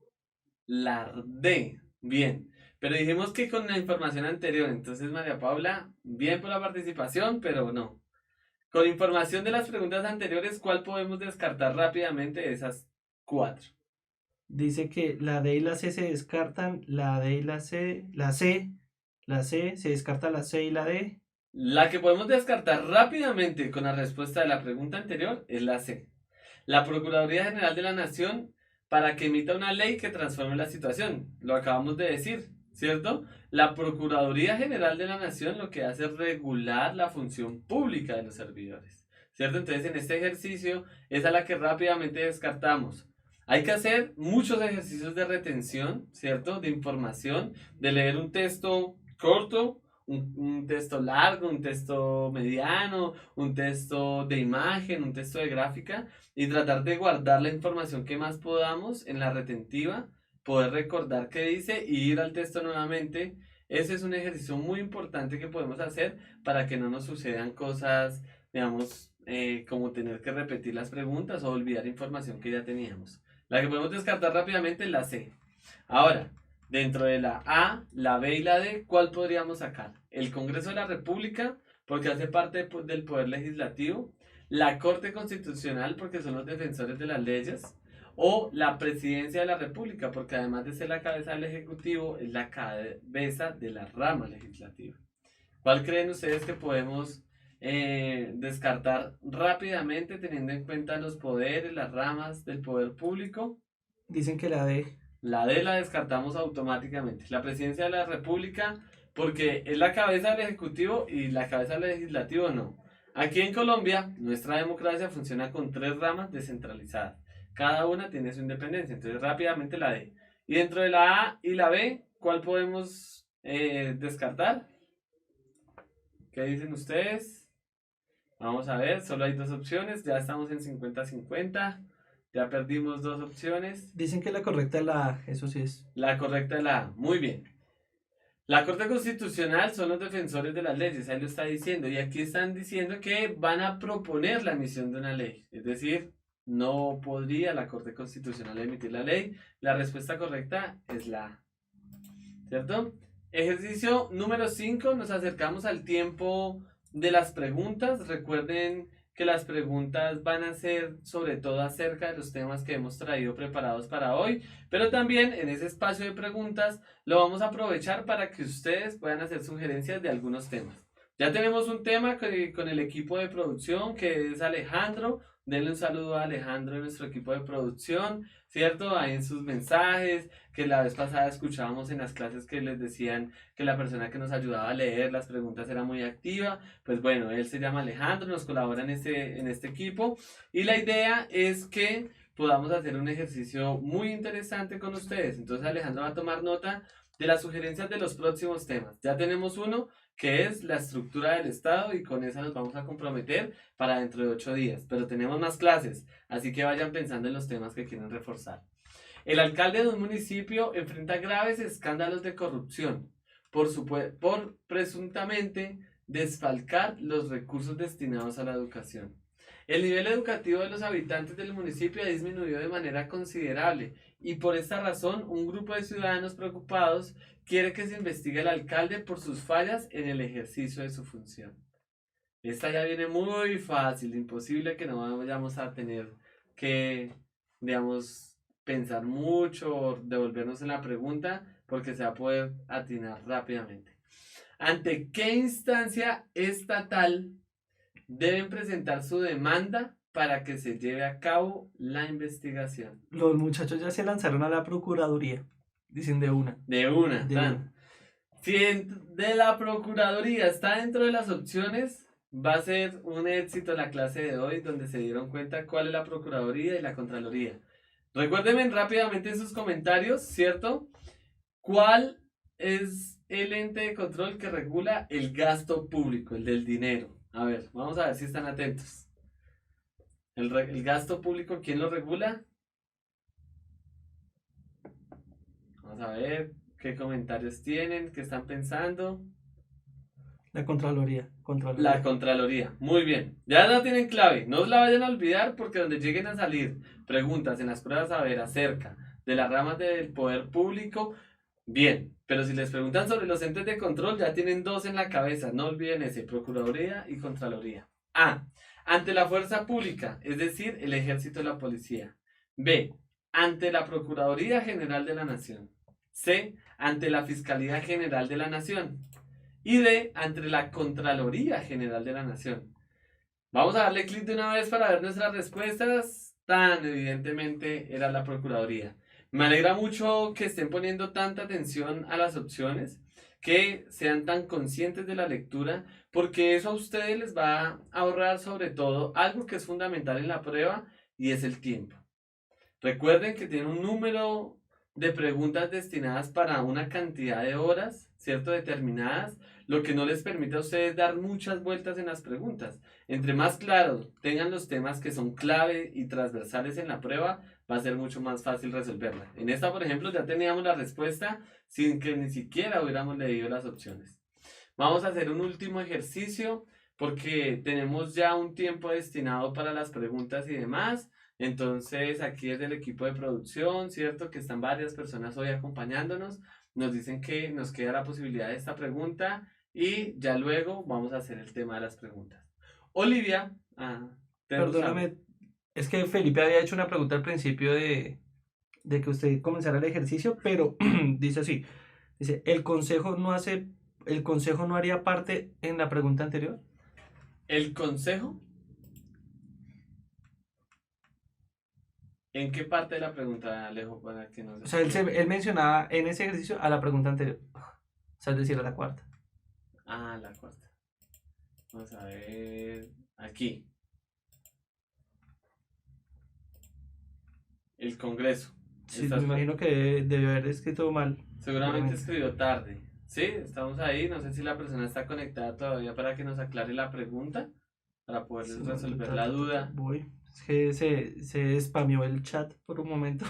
la D. Bien, pero dijimos que con la información anterior, entonces María Paula, bien por la participación, pero no. Con información de las preguntas anteriores, ¿cuál podemos descartar rápidamente de esas cuatro? Dice que la D y la C se descartan, la D y la C, se descarta la C y la D. La que podemos descartar rápidamente con la respuesta de la pregunta anterior es la C. La Procuraduría General de la Nación para que emita una ley que transforme la situación. Lo acabamos de decir, ¿cierto? La Procuraduría General de la Nación lo que hace es regular la función pública de los servidores, ¿cierto? Entonces, en este ejercicio es a la que rápidamente descartamos. Hay que hacer muchos ejercicios de retención, ¿cierto? De información, de leer un texto corto, un texto largo, un texto mediano, un texto de imagen, un texto de gráfica y tratar de guardar la información que más podamos en la retentiva, poder recordar qué dice y ir al texto nuevamente. Ese es un ejercicio muy importante que podemos hacer para que no nos sucedan cosas, digamos, como tener que repetir las preguntas o olvidar información que ya teníamos. La que podemos descartar rápidamente es la C. Ahora, dentro de la A, la B y la D, ¿cuál podríamos sacar? El Congreso de la República, porque hace parte del Poder Legislativo, la Corte Constitucional, porque son los defensores de las leyes, o la Presidencia de la República, porque además de ser la cabeza del Ejecutivo, es la cabeza de la rama legislativa. ¿Cuál creen ustedes que podemos descartar rápidamente teniendo en cuenta los poderes, las ramas del poder público? Dicen que la D. La D la descartamos automáticamente. La presidencia de la República, porque es la cabeza del Ejecutivo y la cabeza del Legislativo no. Aquí en Colombia, nuestra democracia funciona con 3 ramas descentralizadas. Cada una tiene su independencia. Entonces, rápidamente la D. Y dentro de la A y la B, ¿cuál podemos descartar? ¿Qué dicen ustedes? Vamos a ver, solo hay 2 opciones. Ya estamos en 50-50. Ya perdimos 2 opciones. Dicen que la correcta es la A, eso sí es. La correcta es la A. Muy bien. La Corte Constitucional son los defensores de las leyes, ahí lo está diciendo. Y aquí están diciendo que van a proponer la emisión de una ley. Es decir, no podría la Corte Constitucional emitir la ley. La respuesta correcta es la A. ¿Cierto? Ejercicio número 5. Nos acercamos al tiempo de las preguntas. Recuerden que las preguntas van a ser sobre todo acerca de los temas que hemos traído preparados para hoy, pero también en ese espacio de preguntas lo vamos a aprovechar para que ustedes puedan hacer sugerencias de algunos temas. Ya tenemos un tema con el equipo de producción que es Alejandro. Denle un saludo a Alejandro de nuestro equipo de producción, ¿cierto? Ahí en sus mensajes, que la vez pasada escuchábamos en las clases que les decían que la persona que nos ayudaba a leer las preguntas era muy activa. Pues bueno, él se llama Alejandro, nos colabora en este equipo y la idea es que podamos hacer un ejercicio muy interesante con ustedes. Entonces Alejandro va a tomar nota de las sugerencias de los próximos temas. Ya tenemos uno que es la estructura del Estado y con esa nos vamos a comprometer para dentro de 8 días. Pero tenemos más clases, así que vayan pensando en los temas que quieren reforzar. El alcalde de un municipio enfrenta graves escándalos de corrupción por presuntamente desfalcar los recursos destinados a la educación. El nivel educativo de los habitantes del municipio ha disminuido de manera considerable y por esta razón un grupo de ciudadanos preocupados quiere que se investigue al alcalde por sus fallas en el ejercicio de su función. Esta ya viene muy fácil, imposible que no vayamos a tener que, digamos, pensar mucho o devolvernos en la pregunta porque se va a poder atinar rápidamente. ¿Ante qué instancia estatal deben presentar su demanda para que se lleve a cabo la investigación? Los muchachos ya se lanzaron a la Procuraduría. Dicen de una. De una, De tan. una. Si de la Procuraduría está dentro de las opciones, va a ser un éxito la clase de hoy donde se dieron cuenta cuál es la Procuraduría y la Contraloría. Recuérdenme rápidamente en sus comentarios, ¿cierto? ¿Cuál es el ente de control que regula el gasto público, el del dinero? A ver, vamos a ver si están atentos. El gasto público, ¿quién lo regula? Vamos a ver qué comentarios tienen, qué están pensando. La Contraloría. La Contraloría. Muy bien. Ya la tienen clave. No os la vayan a olvidar porque donde lleguen a salir preguntas en las pruebas a ver acerca de las ramas del poder público, bien. Pero si les preguntan sobre los entes de control, ya tienen 2 en la cabeza. No olviden ese, Procuraduría y Contraloría. A. Ante la fuerza pública, es decir, el ejército y la policía. B. ante la Procuraduría General de la Nación. C, ante la Fiscalía General de la Nación. Y D, ante la Contraloría General de la Nación. Vamos a darle clic de una vez para ver nuestras respuestas. Tan evidentemente era la Procuraduría. Me alegra mucho que estén poniendo tanta atención a las opciones, que sean tan conscientes de la lectura, porque eso a ustedes les va a ahorrar sobre todo algo que es fundamental en la prueba y es el tiempo. Recuerden que tiene un número de preguntas destinadas para una cantidad de horas, ¿cierto? Determinadas, lo que no les permite a ustedes dar muchas vueltas en las preguntas. Entre más claros tengan los temas que son clave y transversales en la prueba, va a ser mucho más fácil resolverla. En esta, por ejemplo, ya teníamos la respuesta sin que ni siquiera hubiéramos leído las opciones. Vamos a hacer un último ejercicio porque tenemos ya un tiempo destinado para las preguntas y demás. Entonces, aquí es del equipo de producción, ¿cierto? Que están varias personas hoy acompañándonos. Nos dicen que nos queda la posibilidad de esta pregunta y ya luego vamos a hacer el tema de las preguntas. Olivia, tenemos algo. Perdóname, es que Felipe había hecho una pregunta al principio de que usted comenzara el ejercicio, pero dice así, dice, el consejo no haría parte en la pregunta anterior. ¿El consejo? ¿En qué parte de la pregunta, Alejo, para que no O se sea, pierda? él mencionaba en ese ejercicio a la pregunta anterior, o sea, es decir, a la cuarta. Ah, la cuarta. Vamos a ver. Aquí. El Congreso. Sí, me Estás imagino que debió haber escrito mal, seguramente seguramente. escribió tarde. Sí, estamos ahí. No sé si la persona está conectada todavía para que nos aclare la pregunta, para Sí, poderles no, resolver la duda. voy. Es que se spameó el chat por un momento.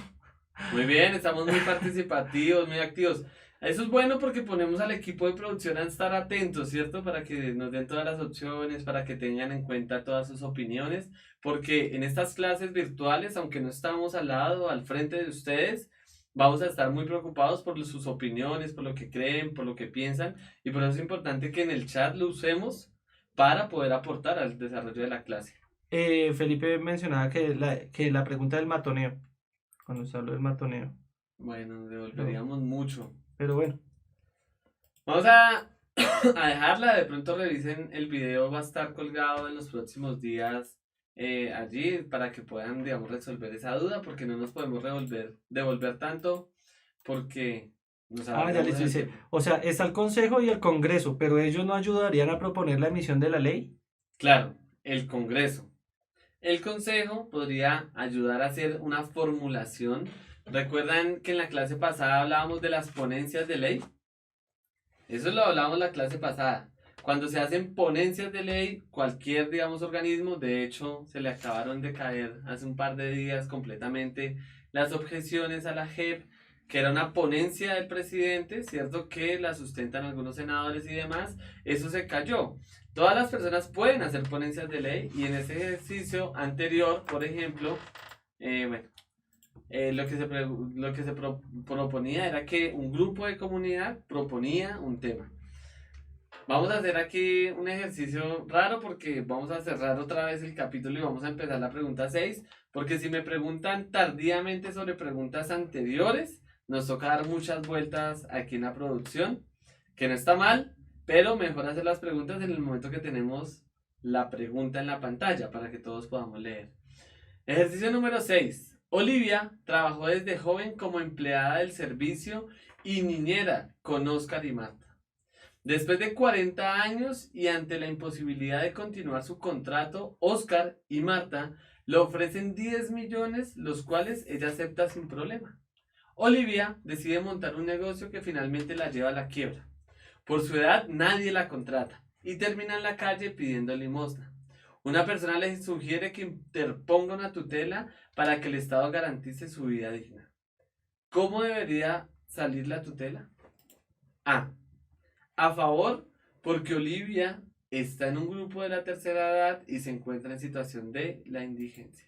Muy bien, estamos muy participativos, muy activos. Eso es bueno porque ponemos al equipo de producción a estar atentos, ¿cierto? Para que nos den todas las opciones, para que tengan en cuenta todas sus opiniones, porque en estas clases virtuales, aunque no estamos al lado, al frente de ustedes, vamos a estar muy preocupados por sus opiniones, por lo que creen, por lo que piensan, y por eso es importante que en el chat lo usemos para poder aportar al desarrollo de la clase. Felipe mencionaba que la pregunta del matoneo, cuando se habló del matoneo. Bueno, Pero, devolveríamos mucho. pero bueno, Vamos a, a dejarla, de pronto revisen el video, va a estar colgado en los próximos días allí para que puedan, digamos, resolver esa duda, porque no nos podemos devolver tanto, porque nos ya alargamos listo, en el dice, tiempo. o sea, está el Consejo y el Congreso, pero ellos no ayudarían a proponer la emisión de la ley. Claro, el Congreso. El Consejo podría ayudar a hacer una formulación. ¿Recuerdan que en la clase pasada hablábamos de las ponencias de ley? Eso lo hablamos la clase pasada. Cuando se hacen ponencias de ley, cualquier, digamos, organismo, de hecho, se le acabaron de caer hace un par de días completamente las objeciones a la JEP, que era una ponencia del presidente, ¿cierto? Que la sustentan algunos senadores y demás. Eso se cayó. Todas las personas pueden hacer ponencias de ley y en ese ejercicio anterior, por ejemplo, bueno, lo que proponía era que un grupo de comunidad proponía un tema. Vamos a hacer aquí un ejercicio raro porque vamos a cerrar otra vez el capítulo y vamos a empezar la pregunta 6, porque si me preguntan tardíamente sobre preguntas anteriores, nos toca dar muchas vueltas aquí en la producción, que no está mal, pero mejor hacer las preguntas en el momento que tenemos la pregunta en la pantalla para que todos podamos leer. Ejercicio número 6. Olivia trabajó desde joven como empleada del servicio y niñera con Oscar y Marta. Después de 40 años y ante la imposibilidad de continuar su contrato, Oscar y Marta le ofrecen 10 millones, los cuales ella acepta sin problema. Olivia decide montar un negocio que finalmente la lleva a la quiebra. Por su edad nadie la contrata y termina en la calle pidiendo limosna. Una persona le sugiere que interponga una tutela para que el Estado garantice su vida digna. ¿Cómo debería salir la tutela? A. A favor, porque Olivia está en un grupo de la tercera edad y se encuentra en situación de la indigencia.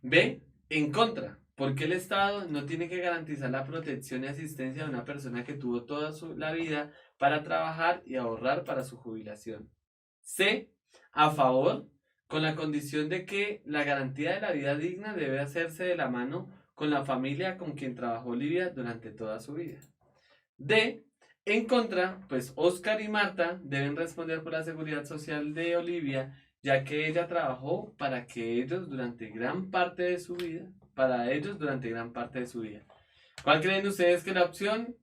B. En contra, porque el Estado no tiene que garantizar la protección y asistencia de una persona que tuvo toda la vida para trabajar y ahorrar para su jubilación. C. A favor, con la condición de que la garantía de la vida digna debe hacerse de la mano con la familia con quien trabajó Olivia durante toda su vida. D. En contra, pues Oscar y Marta deben responder por la seguridad social de Olivia, ya que ella trabajó para que ellos durante gran parte de su vida, para ellos durante gran parte de su vida. ¿Cuál creen ustedes que es la opción?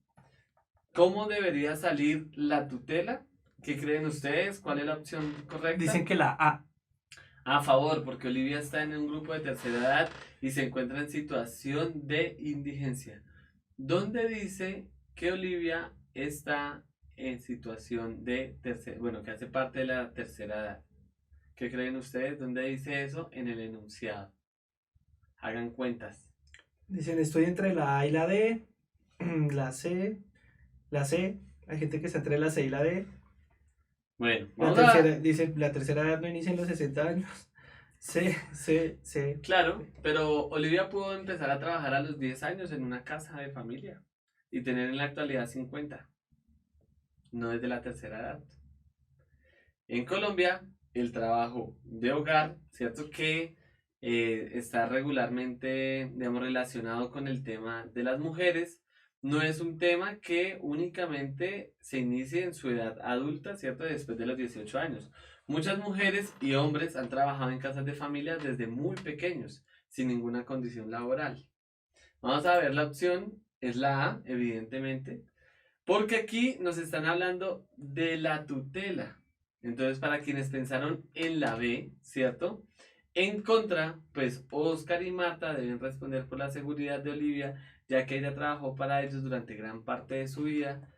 ¿Cómo debería salir la tutela? ¿Qué creen ustedes? ¿Cuál es la opción correcta? Dicen que la A. A favor, porque Olivia está en un grupo de tercera edad y se encuentra en situación de indigencia. ¿Dónde dice que Olivia está en situación de tercera, bueno, que hace parte de la tercera edad? ¿Qué creen ustedes? ¿Dónde dice eso? En el enunciado. Hagan cuentas. Dicen, estoy entre la A y la D, la C, la C. Hay gente que está entre la C y la D. Bueno, La vamos tercera, a... dice, la tercera edad no inicia en los 60 años. C, C, C. Claro, pero Olivia pudo empezar a trabajar a los 10 años en una casa de familia y tener en la actualidad 50, no desde la tercera edad. En Colombia, el trabajo de hogar, ¿cierto? Que está regularmente, digamos, relacionado con el tema de las mujeres, no es un tema que únicamente se inicie en su edad adulta, ¿cierto? Después de los 18 años. Muchas mujeres y hombres han trabajado en casas de familia desde muy pequeños, sin ninguna condición laboral. Vamos a ver la opción, es la A, evidentemente, porque aquí nos están hablando de la tutela. Entonces, para quienes pensaron en la B, ¿cierto? En contra, pues Oscar y Marta deben responder por la seguridad de Olivia, ya que ella trabajó para ellos durante gran parte de su vida.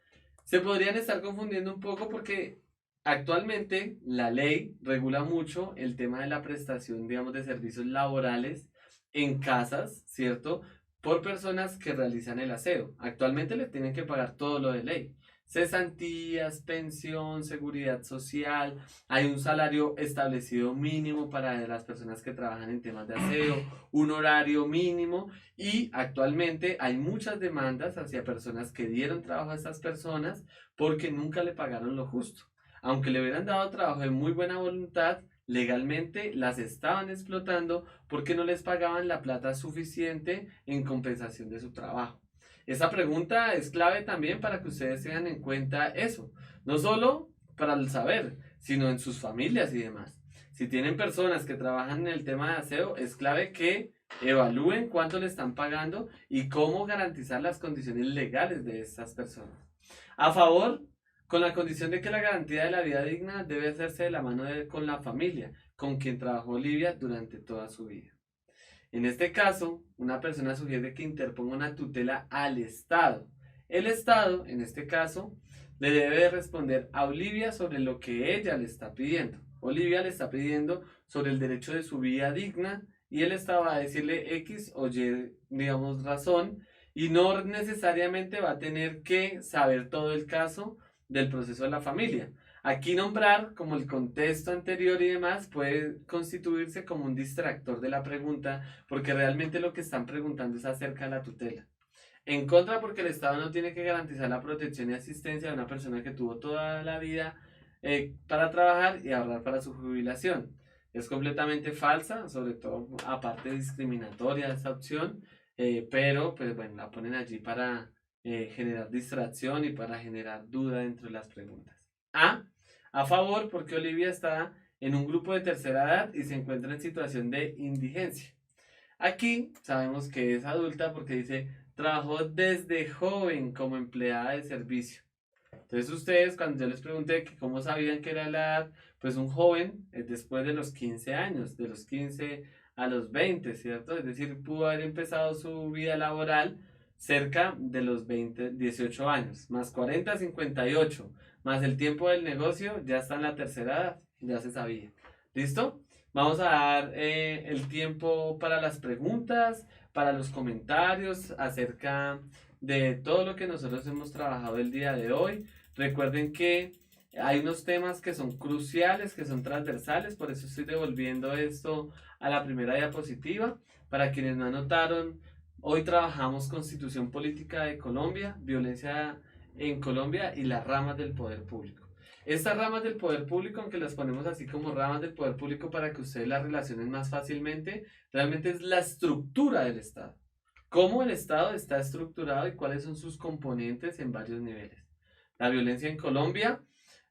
Se podrían estar confundiendo un poco porque actualmente la ley regula mucho el tema de la prestación, digamos, de servicios laborales en casas, ¿cierto? Por personas que realizan el aseo. Actualmente le tienen que pagar todo lo de ley. Cesantías, pensión, seguridad social, hay un salario establecido mínimo para las personas que trabajan en temas de aseo, un horario mínimo y actualmente hay muchas demandas hacia personas que dieron trabajo a estas personas porque nunca le pagaron lo justo. Aunque le hubieran dado trabajo de muy buena voluntad, legalmente las estaban explotando porque no les pagaban la plata suficiente en compensación de su trabajo. Esa pregunta es clave también para que ustedes tengan en cuenta eso, no solo para el saber, sino en sus familias y demás. Si tienen personas que trabajan en el tema de aseo, es clave que evalúen cuánto le están pagando y cómo garantizar las condiciones legales de estas personas. A favor, con la condición de que la garantía de la vida digna debe hacerse de la mano con la familia, con quien trabajó Olivia durante toda su vida. En este caso, una persona sugiere que interponga una tutela al Estado. El Estado, en este caso, le debe responder a Olivia sobre lo que ella le está pidiendo. Olivia le está pidiendo sobre el derecho de su vida digna y el Estado va a decirle X o Y, digamos, razón y no necesariamente va a tener que saber todo el caso del proceso de la familia. Aquí nombrar como el contexto anterior y demás puede constituirse como un distractor de la pregunta porque realmente lo que están preguntando es acerca de la tutela. En contra porque el Estado no tiene que garantizar la protección y asistencia de una persona que tuvo toda la vida para trabajar y ahorrar para su jubilación. Es completamente falsa, sobre todo aparte discriminatoria esta opción, pero pues bueno, la ponen allí para generar distracción y para generar duda dentro de las preguntas. A favor porque Olivia está en un grupo de tercera edad y se encuentra en situación de indigencia. Aquí sabemos que es adulta porque dice, trabajó desde joven como empleada de servicio. Entonces ustedes, cuando yo les pregunté que cómo sabían que era la edad, pues un joven es después de los 15 años, de los 15 a los 20, ¿cierto? Es decir, pudo haber empezado su vida laboral cerca de los 20, 18 años, más 40, 58, más el tiempo del negocio, ya está en la tercera edad, ya se sabía. ¿Listo? Vamos a dar el tiempo para las preguntas, para los comentarios acerca de todo lo que nosotros hemos trabajado el día de hoy. Recuerden que hay unos temas que son cruciales, que son transversales, por eso estoy devolviendo esto a la primera diapositiva. Para quienes no anotaron, hoy trabajamos Constitución Política de Colombia, violencia en Colombia y las ramas del poder público. Estas ramas del poder público, aunque las ponemos así como ramas del poder público para que ustedes las relacionen más fácilmente, realmente es la estructura del Estado. Cómo el Estado está estructurado y cuáles son sus componentes en varios niveles. La violencia en Colombia,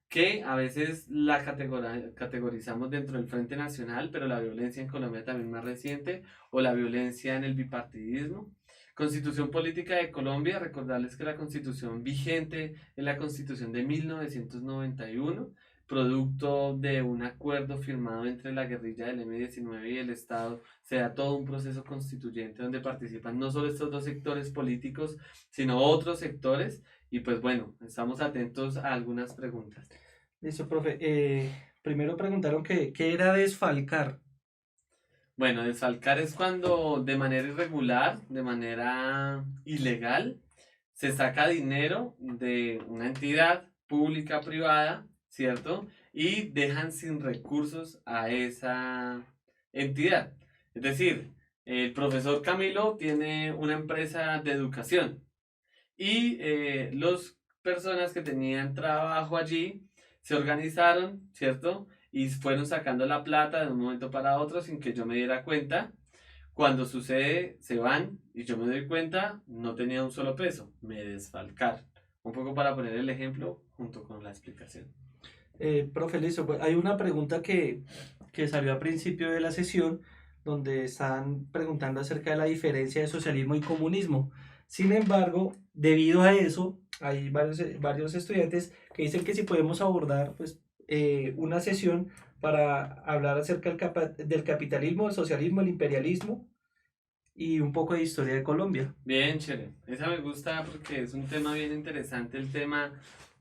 que a veces la categorizamos dentro del Frente Nacional, pero la violencia en Colombia también más reciente, o la violencia en el bipartidismo. Constitución Política de Colombia, recordarles que la constitución vigente es la constitución de 1991, producto de un acuerdo firmado entre la guerrilla del M-19 y el Estado. Se da todo un proceso constituyente donde participan no solo estos dos sectores políticos, sino otros sectores. Y pues bueno, estamos atentos a algunas preguntas. Listo, profe. Primero preguntaron qué era desfalcar. Bueno, desfalcar es cuando de manera irregular, de manera ilegal, se saca dinero de una entidad pública, privada, ¿cierto? Y dejan sin recursos a esa entidad. Es decir, el profesor Camilo tiene una empresa de educación y las personas que tenían trabajo allí se organizaron, ¿cierto? Y fueron sacando la plata de un momento para otro sin que yo me diera cuenta. Cuando sucede, se van y yo me doy cuenta, no tenía un solo peso, me desfalcaron. Un poco para poner el ejemplo junto con la explicación. Profe, listo. Pues hay una pregunta que salió a principio de la sesión donde están preguntando acerca de la diferencia de socialismo y comunismo. Sin embargo, debido a eso, hay varios estudiantes que dicen que si podemos abordar pues, una sesión para hablar acerca del capitalismo, el socialismo, el imperialismo y un poco de historia de Colombia. Bien, chévere. Esa me gusta porque es un tema bien interesante, el tema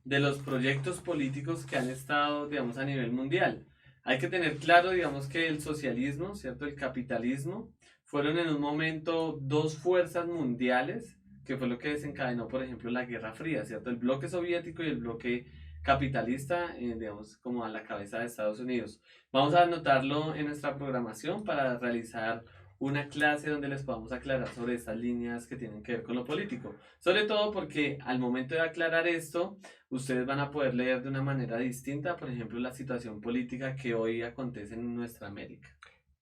de los proyectos políticos que han estado, digamos, a nivel mundial. Hay que tener claro, digamos, que el socialismo, ¿cierto? El capitalismo, fueron en un momento dos fuerzas mundiales, que fue lo que desencadenó, por ejemplo, la Guerra Fría, ¿cierto? El bloque soviético y el bloque capitalista, digamos, como a la cabeza de Estados Unidos. Vamos a anotarlo en nuestra programación para realizar una clase donde les podamos aclarar sobre estas líneas que tienen que ver con lo político. Sobre todo porque al momento de aclarar esto, ustedes van a poder leer de una manera distinta, por ejemplo, la situación política que hoy acontece en nuestra América.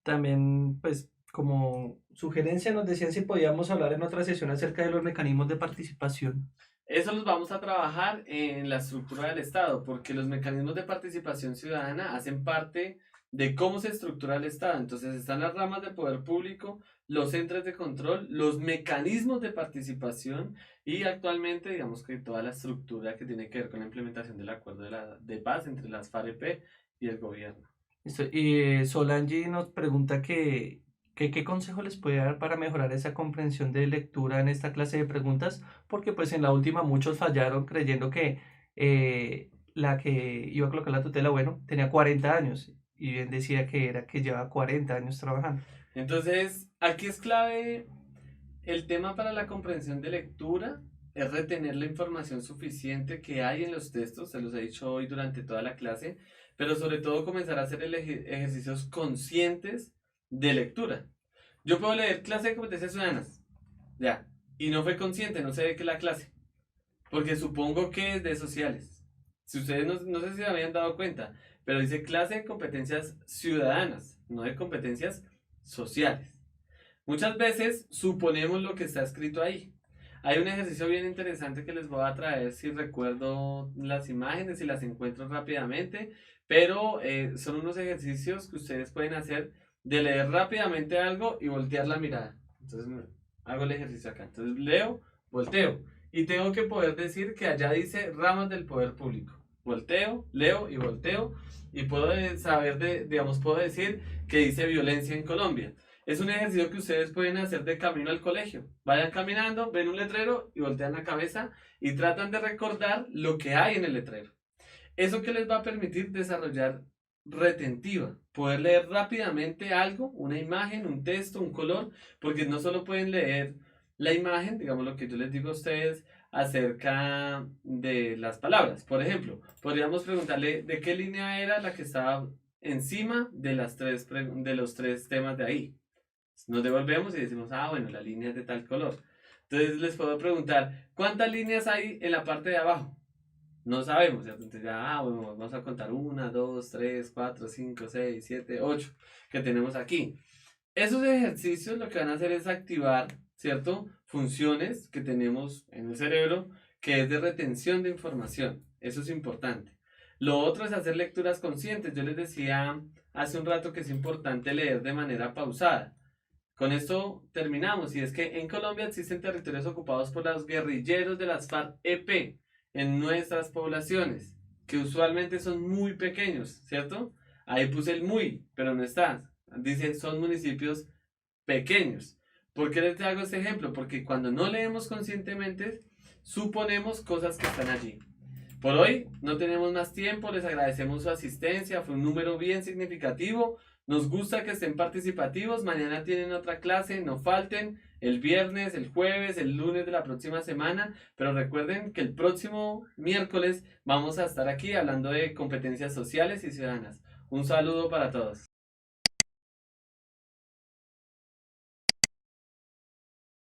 También, pues, como sugerencia nos decían si podíamos hablar en otra sesión acerca de los mecanismos de participación. Eso los vamos a trabajar en la estructura del Estado, porque los mecanismos de participación ciudadana hacen parte de cómo se estructura el Estado. Entonces están las ramas de poder público, los entes de control, los mecanismos de participación y actualmente digamos que toda la estructura que tiene que ver con la implementación del acuerdo de paz entre las FAREP y el gobierno. Listo. Y Solange nos pregunta qué consejo les puede dar para mejorar esa comprensión de lectura en esta clase de preguntas, porque pues en la última muchos fallaron creyendo que la que iba a colocar la tutela, bueno, tenía 40 años y bien decía que era que lleva 40 años trabajando. Entonces, aquí es clave el tema para la comprensión de lectura, es retener la información suficiente que hay en los textos, se los he dicho hoy durante toda la clase, pero sobre todo comenzar a hacer ejercicios conscientes de lectura. Yo puedo leer clase de competencias ciudadanas, ya, y no fue consciente, no sé de qué es la clase, porque supongo que es de sociales. Si ustedes no sé si se habían dado cuenta, pero dice clase de competencias ciudadanas, no de competencias sociales. Muchas veces suponemos lo que está escrito ahí. Hay un ejercicio bien interesante que les voy a traer si recuerdo las imágenes y las encuentro rápidamente, pero son unos ejercicios que ustedes pueden hacer de leer rápidamente algo y voltear la mirada. Entonces hago el ejercicio acá. Entonces leo, volteo y tengo que poder decir que allá dice ramas del poder público. Volteo, leo y volteo y puedo saber digamos, puedo decir que dice violencia en Colombia. Es un ejercicio que ustedes pueden hacer de camino al colegio. Vayan caminando, ven un letrero y voltean la cabeza y tratan de recordar lo que hay en el letrero. Eso que les va a permitir desarrollar retentiva, poder leer rápidamente algo, una imagen, un texto, un color, porque no solo pueden leer la imagen, digamos lo que yo les digo a ustedes acerca de las palabras. Por ejemplo, podríamos preguntarle de qué línea era la que estaba encima de de los tres temas de ahí. Nos devolvemos y decimos, ah, bueno, la línea es de tal color. Entonces les puedo preguntar, ¿cuántas líneas hay en la parte de abajo? No sabemos, ¿cierto? Entonces ya, bueno, vamos a contar 1, 2, 3, 4, 5, 6, 7, 8 que tenemos aquí. Esos ejercicios lo que van a hacer es activar, ¿cierto? Funciones que tenemos en el cerebro que es de retención de información. Eso es importante. Lo otro es hacer lecturas conscientes. Yo les decía hace un rato que es importante leer de manera pausada. Con esto terminamos, y es que en Colombia existen territorios ocupados por los guerrilleros de las FARC-EP en nuestras poblaciones, que usualmente son muy pequeños, ¿cierto? Ahí puse el muy, pero no está. Dice, son municipios pequeños. ¿Por qué les hago este ejemplo? Porque cuando no leemos conscientemente, suponemos cosas que están allí. Por hoy no tenemos más tiempo, les agradecemos su asistencia, fue un número bien significativo, nos gusta que estén participativos, mañana tienen otra clase, no falten, el viernes, el jueves, el lunes de la próxima semana, pero recuerden que el próximo miércoles vamos a estar aquí hablando de competencias sociales y ciudadanas. Un saludo para todos.